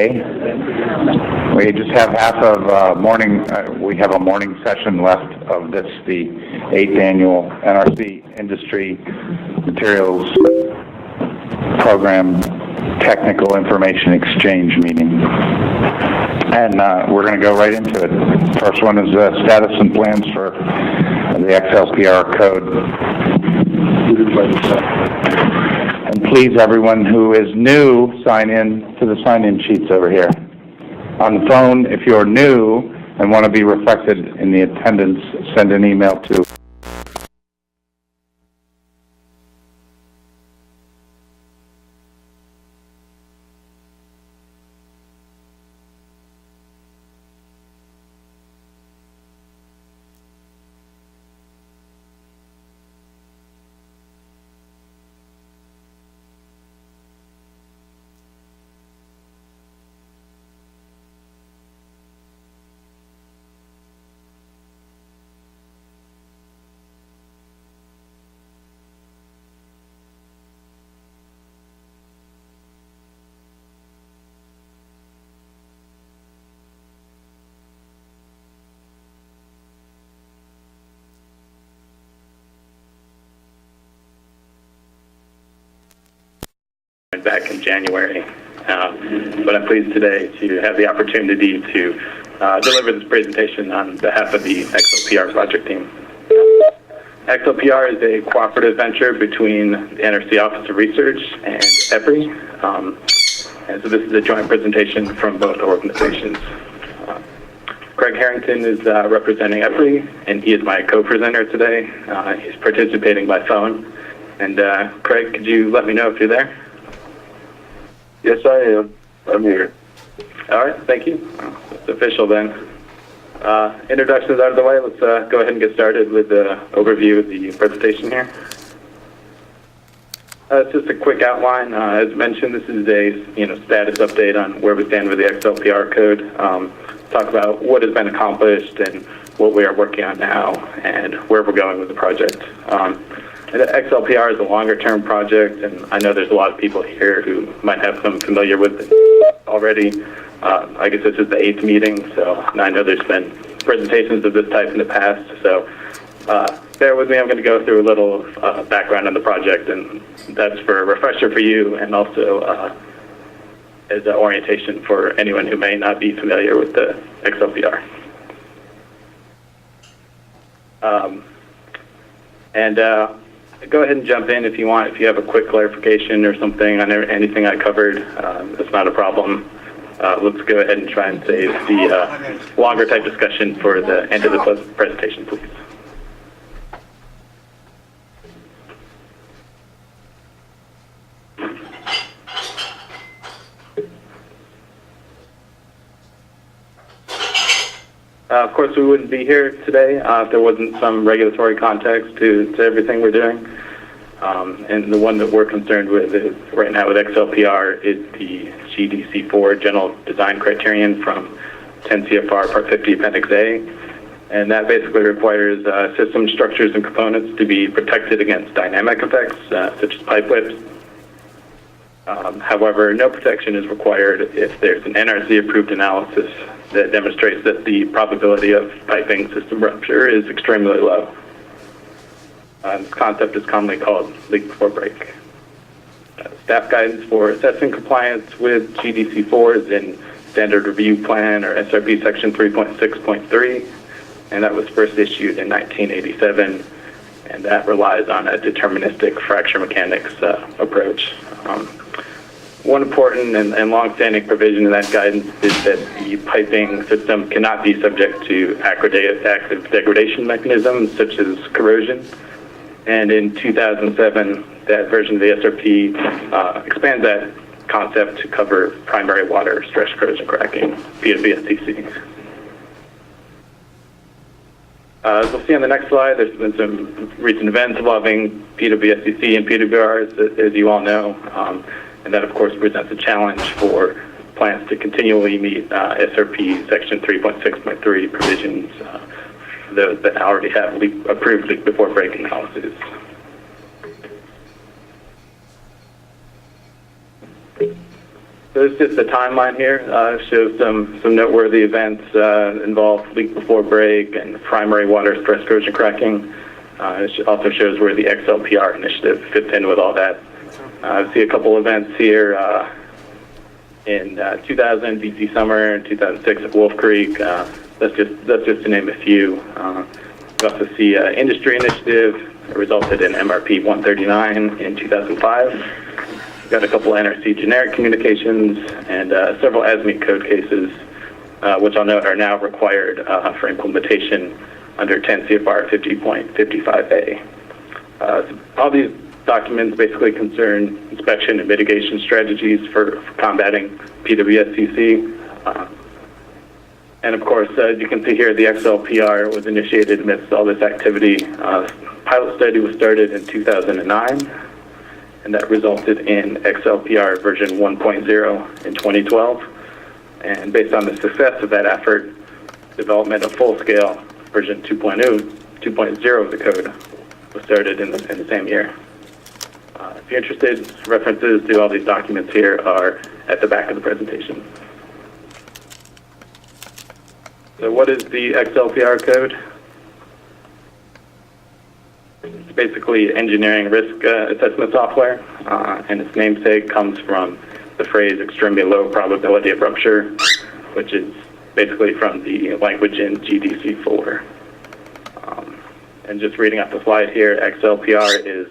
We just have half of morning. We have a morning session left of this, the 8th annual NRC Industry Materials Program Technical Information Exchange meeting, and we're going to go right into it. First one is status and plans for the XLPR code. And please, everyone who is new, sign in to the sign-in sheets over here. On the phone, if you're new and want to be reflected in the attendance, send an email to back in January, but I'm pleased today to have the opportunity to deliver this presentation on behalf of the XLPR project team. XLPR is a cooperative venture between the NRC Office of Research and EPRI, and so this is a joint presentation from both organizations. Craig Harrington is representing EPRI, and he is my co-presenter today. He's participating by phone. And Craig, could you let me know if you're there? Yes, I am. I'm here. All right, thank you. It's official then. Introductions out of the way. Let's go ahead and get started with the overview of the presentation here. It's just a quick outline. As mentioned, this is a status update on where we stand with the XLPR code. Talk about what has been accomplished and what we are working on now and where we're going with the project. XLPR is a longer-term project, and I know there's a lot of people here who might have some familiar with it already. I guess this is the 8th meeting, so I know there's been presentations of this type in the past. So bear with me. I'm going to go through a little background on the project, and that's for a refresher for you, and also as an orientation for anyone who may not be familiar with the XLPR. Go ahead and jump in if you want. If you have a quick clarification or something on anything I covered, that's not a problem. Let's go ahead and try and save the longer type discussion for the end of the presentation, please. Of course, we wouldn't be here today if there wasn't some regulatory context to everything we're doing. And the one that we're concerned with is, right now with XLPR, is the GDC4 General Design Criterion from 10 CFR Part 50 Appendix A. And that basically requires system structures and components to be protected against dynamic effects, such as pipe whips. However, no protection is required if there's an NRC-approved analysis that demonstrates that the probability of piping system rupture is extremely low. This concept is commonly called leak before break. Staff guidance for assessing compliance with GDC4 is in Standard Review Plan, or SRP Section 3.6.3, and that was first issued in 1987, and that relies on a deterministic fracture mechanics approach. One important and long-standing provision in that guidance is that the piping system cannot be subject to active degradation mechanisms such as corrosion. And in 2007, that version of the SRP expands that concept to cover primary water stress corrosion cracking, PWSCC. As we'll see on the next slide, there's been some recent events involving PWSCC and PWRs, as you all know. And that, of course, presents a challenge for plants to continually meet SRP Section 3.6.3 provisions, those that already have approved leak before break analysis. There's just a timeline here. Shows some noteworthy events involved leak before break and primary water stress corrosion cracking. It also shows where the XLPR initiative fits in with all that. I see a couple events here in 2000, BC Summer, and 2006 at Wolf Creek. That's just to name a few. We also see industry initiative. It resulted in MRP 139 in 2005. We've got a couple NRC generic communications and several ASME code cases, which I'll note are now required for implementation under 10 CFR 50.55a. So all these documents basically concern inspection and mitigation strategies for combating PWSCC. And of course, as you can see here, the XLPR was initiated amidst all this activity. Pilot study was started in 2009, and that resulted in XLPR version 1.0 in 2012. And based on the success of that effort, development of full-scale version 2.0 of the code was started in the same year. If you're interested, references to all these documents here are at the back of the presentation. So what is the XLPR code? It's basically engineering risk assessment software, and its namesake comes from the phrase extremely low probability of rupture, which is basically from the language in GDC4. And just reading off the slide here, XLPR is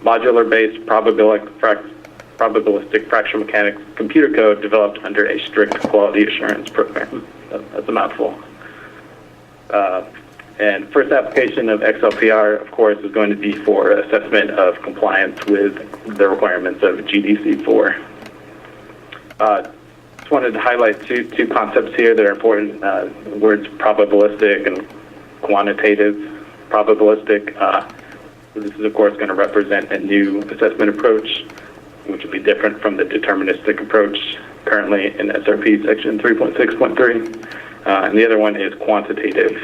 modular-based probabilistic fracture mechanics computer code developed under a strict quality assurance program. That's a mouthful. And first application of XLPR, of course, is going to be for assessment of compliance with the requirements of GDC4. Just wanted to highlight two concepts here that are important. The words probabilistic and quantitative. Probabilistic, this is of course going to represent a new assessment approach, which will be different from the deterministic approach currently in SRP section 3.6.3. And the other one is quantitative.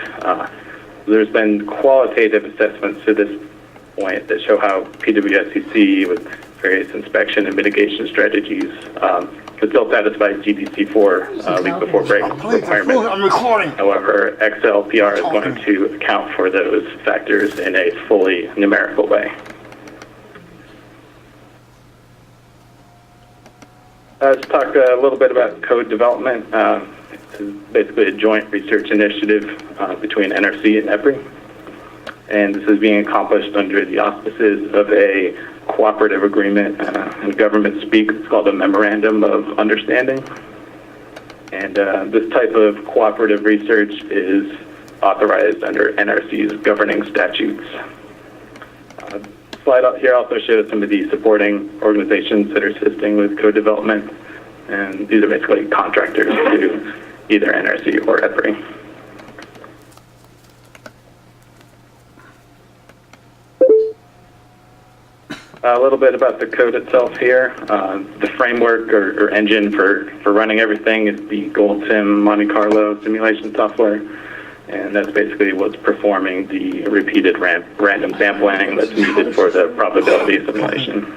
There's been qualitative assessments to this point that show how PWSCC with various inspection and mitigation strategies can still satisfy GDC4 leak before break requirements. I'm recording. However, XLPR is going to account for those factors in a fully numerical way. Let's talk a little bit about code development. This is basically a joint research initiative between NRC and EPRI. And this is being accomplished under the auspices of a cooperative agreement in government speak. It's called a Memorandum of Understanding. And this type of cooperative research is authorized under NRC's governing statutes. Slide out here also shows some of the supporting organizations that are assisting with code development. And these are basically contractors to either NRC or EPRI. A little bit about the code itself here. The framework or engine for running everything is the GoldSim Monte Carlo simulation software. And that's basically what's performing the repeated random sampling that's needed for the probability simulation.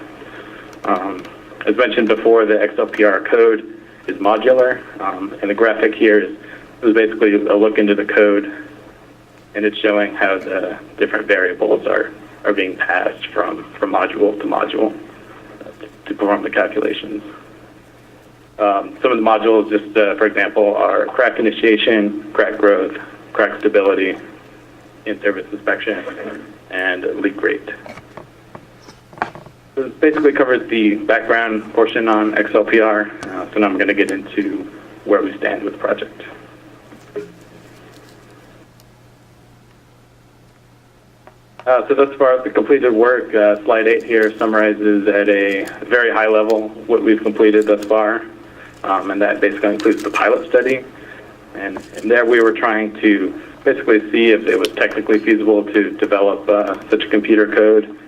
As mentioned before, the XLPR code is modular. And the graphic here is basically a look into the code, and it's showing how the different variables are being passed from module to module to perform the calculations. Some of the modules, just for example, are crack initiation, crack growth, crack stability, in-service inspection, and leak rate. So this basically covers the background portion on XLPR. So now I'm going to get into where we stand with the project. So thus far, the completed work, slide 8 here summarizes at a very high level what we've completed thus far, and that basically includes the pilot study. And there we were trying to basically see if it was technically feasible to develop such a computer code,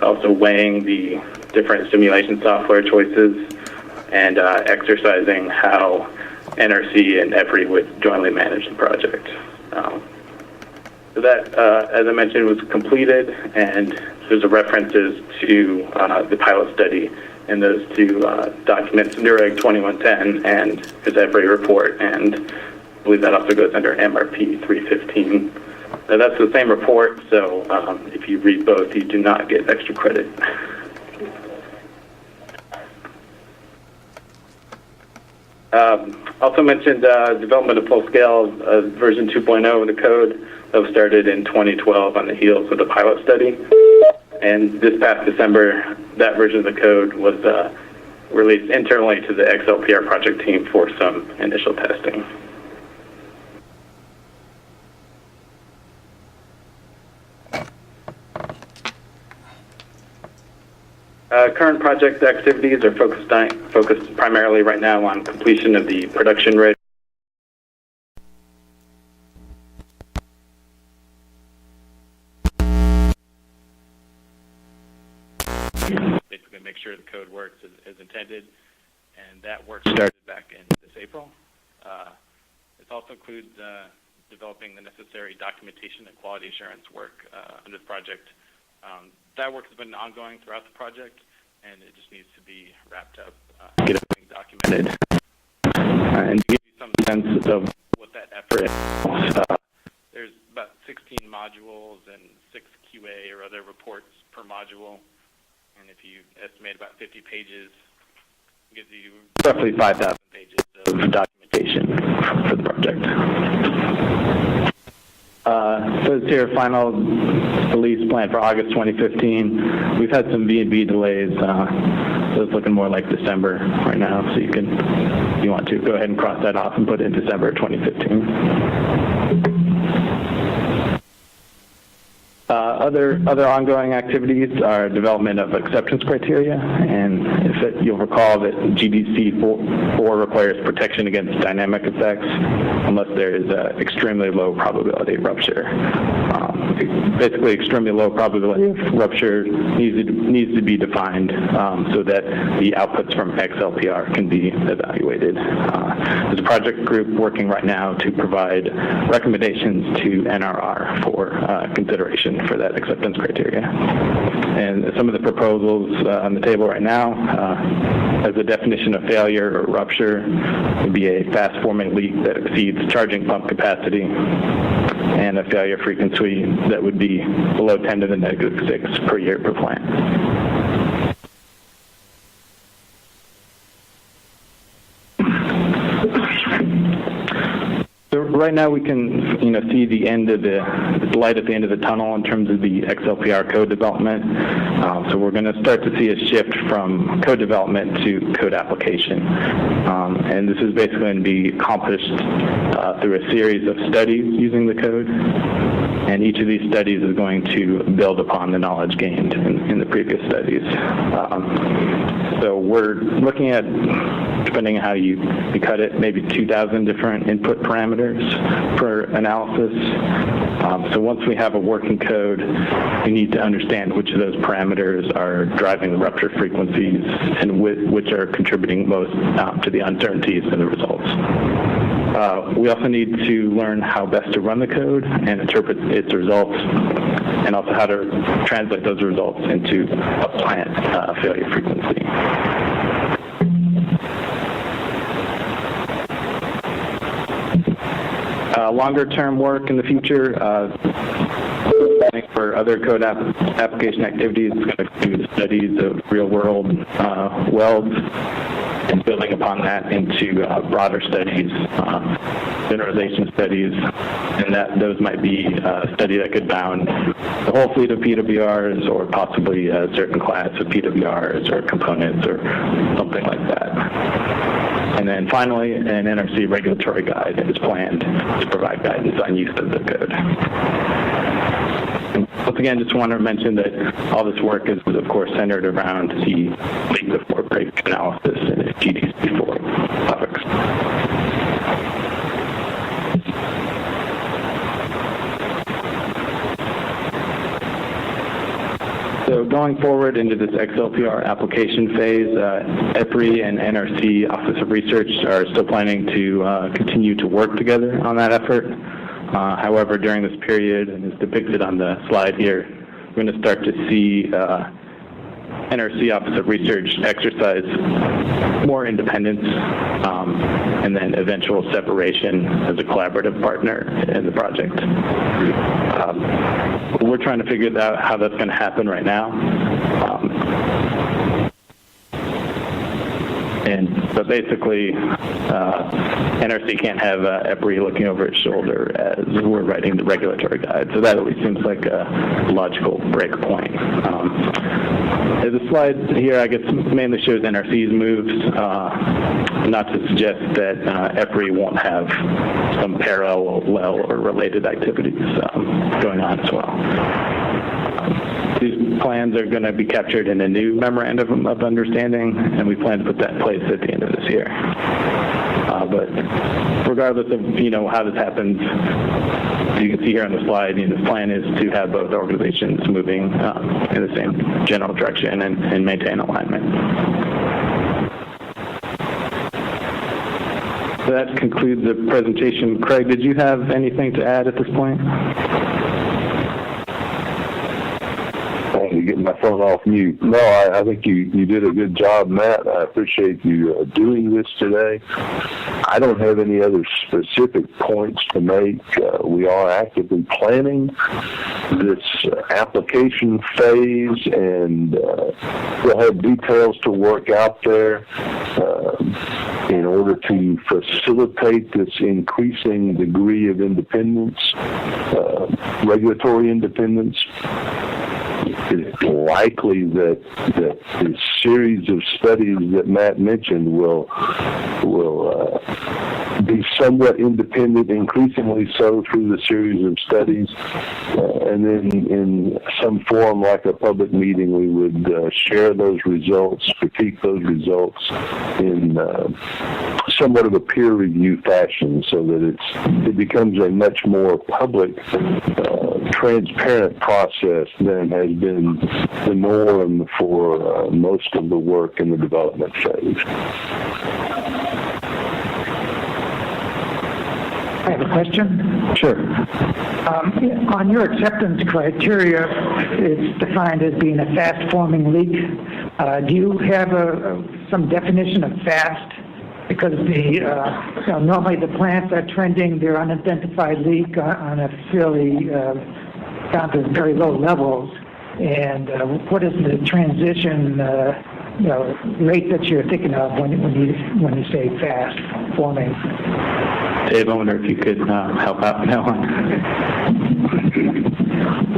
also weighing the different simulation software choices, and exercising how NRC and EPRI would jointly manage the project. So that, as I mentioned, was completed, and there's a references to the pilot study in those two documents, NUREG 2110 and his EPRI report, and I believe that also goes under MRP 315. Now, that's the same report, so if you read both, you do not get extra credit. Also mentioned development of full-scale version 2.0 of the code that was started in 2012 on the heels of the pilot study. And this past December, that version of the code was released internally to the XLPR project team for some initial testing. Current project activities are focused primarily right now on completion of the production ready. Basically make sure the code works as intended, and that work started back in this April. It also includes developing the necessary documentation and quality assurance work under the project. That work has been ongoing throughout the project, and it just needs to be wrapped up, get everything documented. And to give you some sense of what that effort is, there's about 16 modules and 6 QA or other reports per module, and if you estimate about 50 pages, it gives you roughly 5,000 pages of documentation for the project. So it's here, final release plan for August 2015. We've had some V&B delays, so it's looking more like December right now. So you can, if you want to, go ahead and cross that off and put it in December 2015. Other ongoing activities are development of acceptance criteria, and you'll recall that GDC 4 requires protection against dynamic effects unless there is an extremely low probability of rupture. Basically, extremely low probability of rupture needs to be defined so that the outputs from XLPR can be evaluated. There's a project group working right now to provide recommendations to NRR for consideration for that acceptance criteria. And some of the proposals on the table right now, as a definition of failure or rupture, would be a fast-forming leak that exceeds charging pump capacity, and a failure frequency that would be below 10 to the negative 6 per year per plant. So right now we can, see the end of the light at the end of the tunnel in terms of the XLPR code development. So we're going to start to see a shift from code development to code application. And this is basically going to be accomplished through a series of studies using the code. And each of these studies is going to build upon the knowledge gained in the previous studies. So we're looking at, depending on how you cut it, maybe 2,000 different input parameters for analysis. So once we have a working code, we need to understand which of those parameters are driving the rupture frequencies and which are contributing most to the uncertainties in the results. We also need to learn how best to run the code and interpret its results, and also how to translate those results into a plant failure frequency. Longer-term work in the future, for other code application activities, is going to include studies of real-world welds, and building upon that into broader studies, generalization studies, and those might be a study that could bound the whole fleet of PWRs, or possibly a certain class of PWRs or components or something like that. And then finally, an NRC regulatory guide is planned to provide guidance on use of the code. And once again, just want to mention that all this work is, of course, centered around the leak before break analysis and GDC4 topics. So going forward into this XLPR application phase, EPRI and NRC Office of Research are still planning to continue to work together on that effort. However, during this period, and as depicted on the slide here, we're going to start to see NRC Office of Research exercise more independence, and then eventual separation as a collaborative partner in the project. We're trying to figure out how that's going to happen right now. But basically, NRC can't have EPRI looking over its shoulder as we're writing the regulatory guide. So that at least seems like a logical break point. The slide here, I guess, mainly shows NRC's moves, not to suggest that EPRI won't have some parallel or related activities going on as well. These plans are going to be captured in a new memorandum of understanding, and we plan to put that in place at the end of this year. But regardless of how this happens, you can see here on the slide, the plan is to have both organizations moving in the same general direction and maintain alignment. So that concludes the presentation. Craig, did you have anything to add at this point? Getting my phone off mute. No, I think you did a good job, Matt. I appreciate you doing this today. I don't have any other specific points to make. We are actively planning this application phase, and we'll have details to work out there in order to facilitate this increasing degree of independence, regulatory independence. It's likely that the series of studies that Matt mentioned will be somewhat independent, increasingly so through the series of studies, and then in some form like a public meeting, we would share those results, critique those results in somewhat of a peer review fashion, so that it becomes a much more public, transparent process than has been the norm for most of the work in the development phase. I have a question. Sure. On your acceptance criteria, it's defined as being a fast-forming leak. Do you have some definition of fast? Because normally the plants are trending their unidentified leak on a fairly down to very low levels. And what is the transition rate that you're thinking of when you say fast forming? Dave, I wonder if you could help out with that one.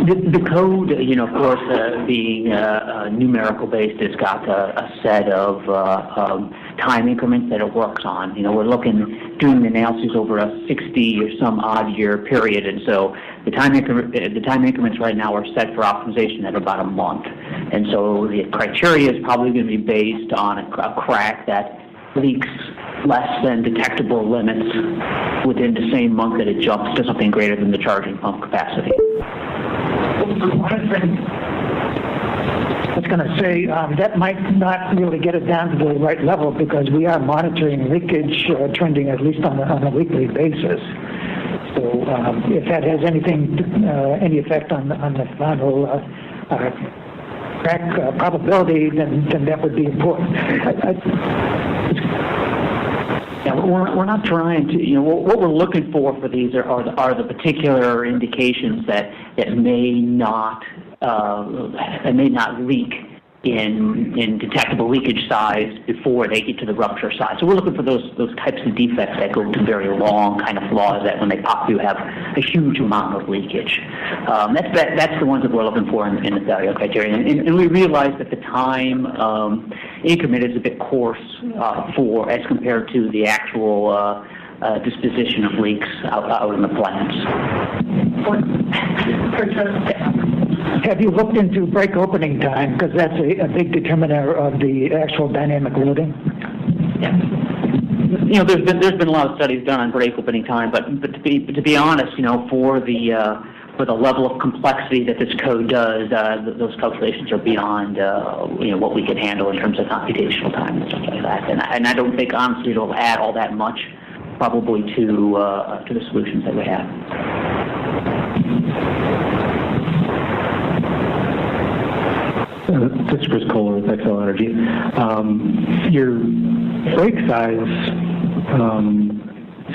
The code, of course, being numerical based, it's got a set of time increments that it works on. We're doing the analysis over a 60 or some odd year period, and so the time increments right now are set for optimization at about a month. And so the criteria is probably going to be based on a crack that leaks less than detectable limits within the same month that it jumps to something greater than the charging pump capacity. I was going to say that might not really get it down to the right level, because we are monitoring leakage trending at least on a weekly basis. So if that has any effect on the final crack probability, then that would be important. Yeah, we're not trying to, what we're looking for these are the particular indications that may not leak in detectable leakage size before they get to the rupture size. So we're looking for those types of defects that go to very long kind of flaws that when they pop through have a huge amount of leakage. That's the ones that we're looking for in the failure criteria. And we realize that the time increment is a bit coarse as compared to the actual disposition of leaks out in the plants. Have you looked into break opening time? Because that's a big determiner of the actual dynamic loading. Yeah. There's been a lot of studies done on break opening time, but to be honest, for the level of complexity that this code does, those calculations are beyond what we can handle in terms of computational time and stuff like that. And I don't think honestly it'll add all that much probably to the solutions that we have. This is Chris Kohler with XL Energy. Your brake size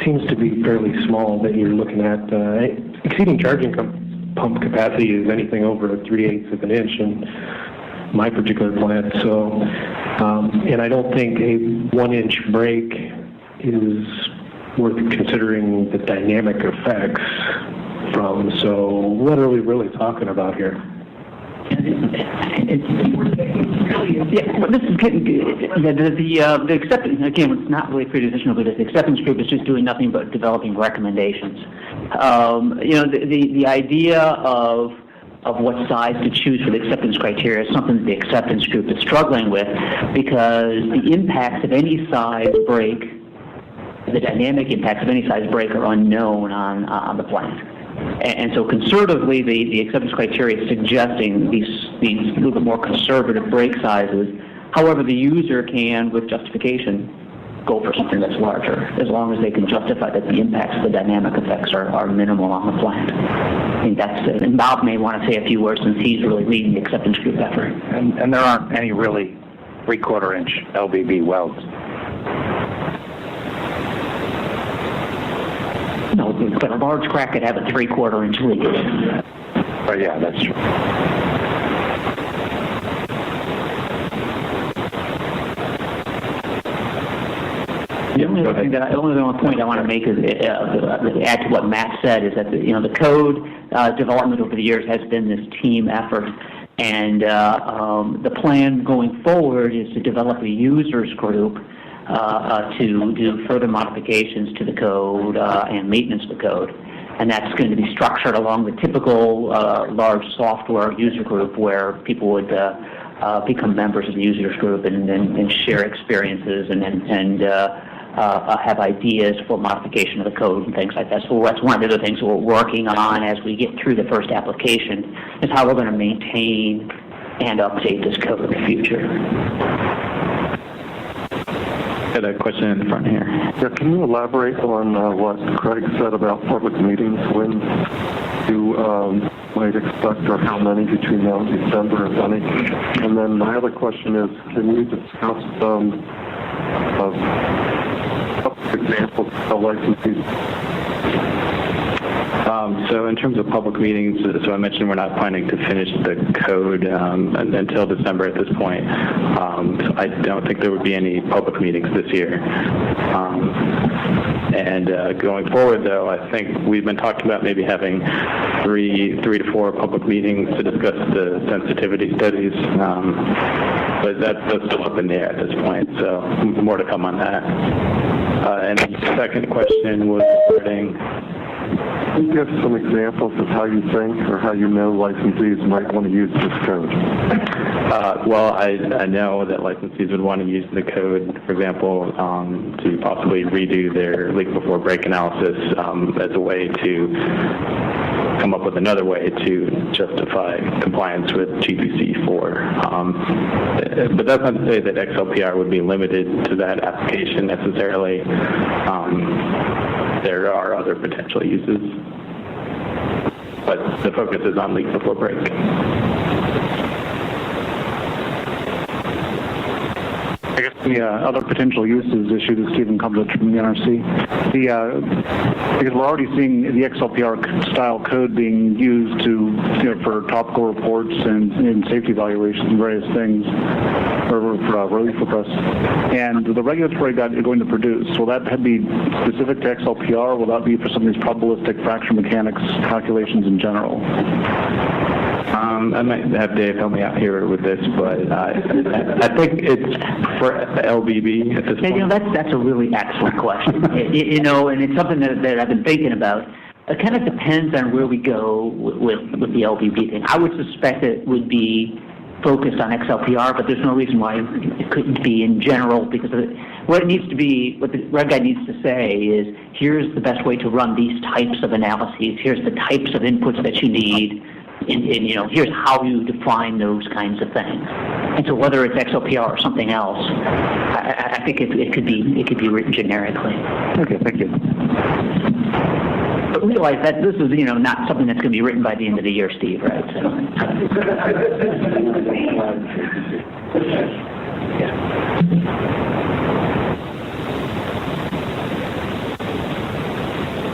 seems to be fairly small that you're looking at. Exceeding charging pump capacity is anything over 3/8 of an inch in my particular plant. So, and I don't think a 1-inch brake is worth considering the dynamic effects from. So what are we really talking about here? Yeah, well, this is getting the acceptance, again, it's not really pre-decisional, but the acceptance group is just doing nothing but developing recommendations. The idea of what size to choose for the acceptance criteria is something that the acceptance group is struggling with, because the impacts of any size brake, the dynamic impacts of any size brake, are unknown on the plant. And so conservatively, the acceptance criteria is suggesting these little bit more conservative brake sizes. However, the user can, with justification, go for something that's larger, as long as they can justify that the impacts of the dynamic effects are minimal on the plant. I think that's it. And Bob may want to say a few words, since he's really leading the acceptance group effort. And there aren't any really 3/4 inch LBB welds. No, but a large crack could have a 3/4 inch leak. Oh yeah, that's true. The only point I want to make is add to what Matt said, is that the code development over the years has been this team effort, and the plan going forward is to develop a users group to do further modifications to the code and maintenance of the code. And that's going to be structured along the typical large software user group, where people would become members of the users group and share experiences and have ideas for modification of the code and things like that. So that's one of the other things we're working on as we get through the first application, is how we're going to maintain and update this code in the future. Got a question in the front here. Yeah, can you elaborate on what Craig said about public meetings, when you might expect, or how many between now and December, if any? And then my other question is, can you discuss some examples of licensees? So in terms of public meetings, so I mentioned we're not planning to finish the code until December at this point. So I don't think there would be any public meetings this year. And going forward, though, I think we've been talking about maybe having three to four public meetings to discuss the sensitivity studies. But that's still up in the air at this point, so more to come on that. And the second question was regarding... Can you give some examples of how you think or how you know licensees might want to use this code? Well, I know that licensees would want to use the code, for example, to possibly redo their leak before break analysis as a way to come up with another way to justify compliance with GPC4. But that's not to say that XLPR would be limited to that application necessarily. There are other potential uses, but the focus is on leak before break. I guess the other potential uses issue that Stephen Cumberland from the NRC. Because we're already seeing the XLPR style code being used to, for topical reports and safety evaluations and various things, or for relief requests. And the regulatory guide you're going to produce, will that be specific to XLPR, or will that be for some of these probabilistic fracture mechanics calculations in general? I might have Dave help me out here with this, but I think it's for LBB at this point. That's a really excellent question. And it's something that I've been thinking about. It kind of depends on where we go with the LBB thing. I would suspect it would be focused on XLPR, but there's no reason why it couldn't be in general, because what the Red Guide needs to say is, here's the best way to run these types of analyses, here's the types of inputs that you need, and here's how you define those kinds of things. And so whether it's XLPR or something else, I think it could be written generically. Okay, thank you. But realize that this is, not something that's going to be written by the end of the year, Steve, right? So.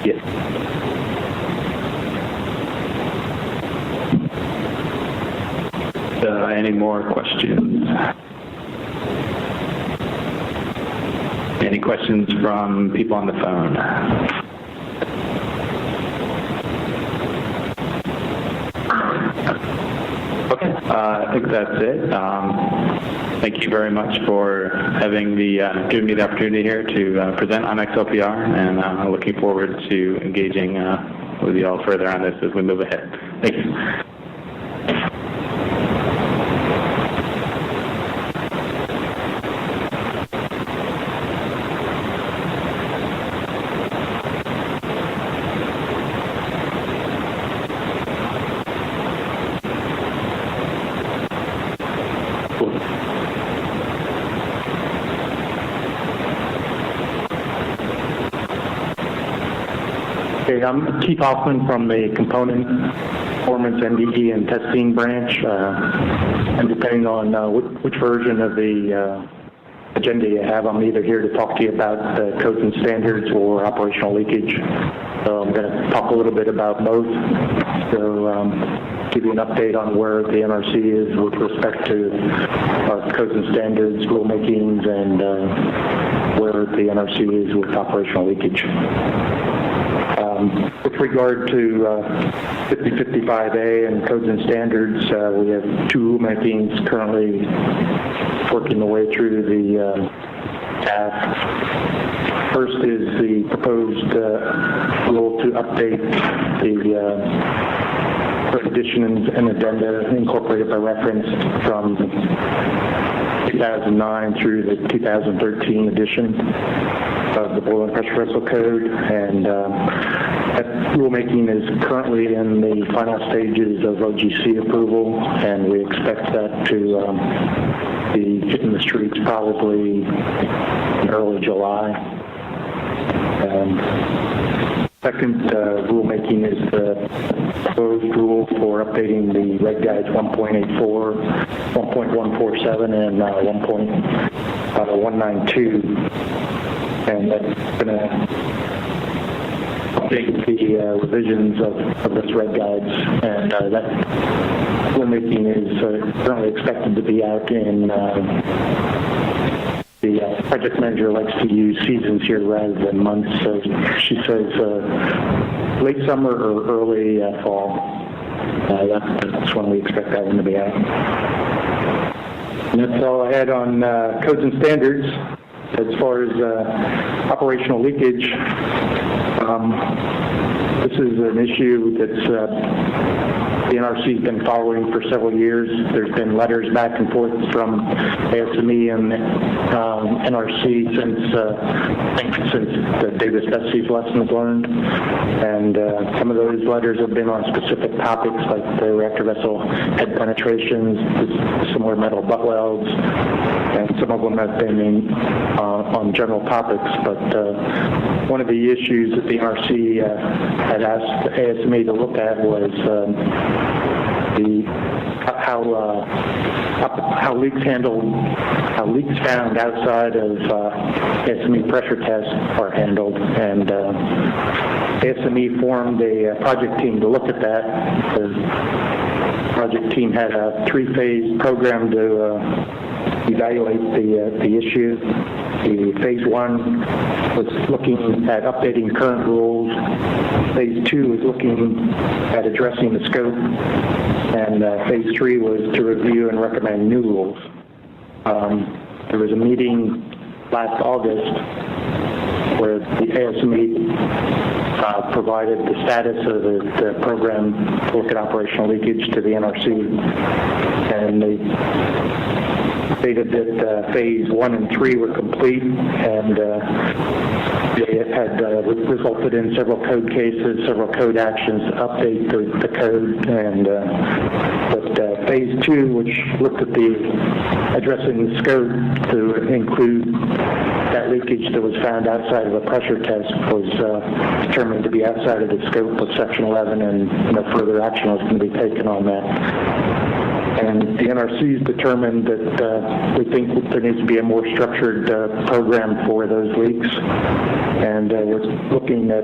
Yes. Any more questions? Any questions from people on the phone? Okay, I think that's it. Thank you very much for having giving me the opportunity here to present on XLPR, and I'm looking forward to engaging with you all further on this as we move ahead. Thank you. Okay, I'm Keith Hoffman from the Component Performance MDE and Testing branch. And depending on which version of the agenda you have, I'm either here to talk to you about the codes and standards or operational leakage. So I'm going to talk a little bit about both. So give you an update on where the NRC is with respect to our codes and standards, rulemakings, and where the NRC is with operational leakage. With regard to 5055A and codes and standards, we have two rulemakings currently working the way through the task. First is the proposed rule to update the additions and addenda incorporated by reference from 2009 through the 2013 edition of the Boiler and Pressure Vessel Code, and that rulemaking is currently in the final stages of OGC approval, and we expect that to be hitting the streets probably in early July. Second rulemaking is the proposed rule for updating the Reg Guides 1.84, 1.147, and 1.192. And that's going to update the revisions of this Reg Guides. And that rulemaking is currently expected to be out in the project manager likes to use seasons here rather than months, so she says late summer or early fall. That's when we expect that one to be out. And that's all I had on codes and standards. As far as operational leakage, this is an issue that's the NRC has been following for several years. There's been letters back and forth from ASME and NRC since the Davis Bessie's lessons learned. And some of those letters have been on specific topics like the reactor vessel head penetrations, the similar metal butt welds, and some of them have been on general topics. But one of the issues that the NRC had asked ASME to look at was how leaks found outside of ASME pressure tests are handled, and ASME formed a project team to look at that. The project team had a three-phase program to evaluate the issue. The phase one was looking at updating current rules. Phase two was looking at addressing the scope. And phase three was to review and recommend new rules. There was a meeting last August where the ASME provided the status of the program to look at operational leakage to the NRC. And they stated that phase 1 and 3 were complete, and it had resulted in several code cases, several code actions to update the code, and but phase 2, which looked at addressing the scope to include that leakage that was found outside of a pressure test, was determined determined to be outside of the scope of Section 11, and no further action is going to be taken on that. And the NRC has determined that we think that there needs to be a more structured program for those leaks, and we're looking at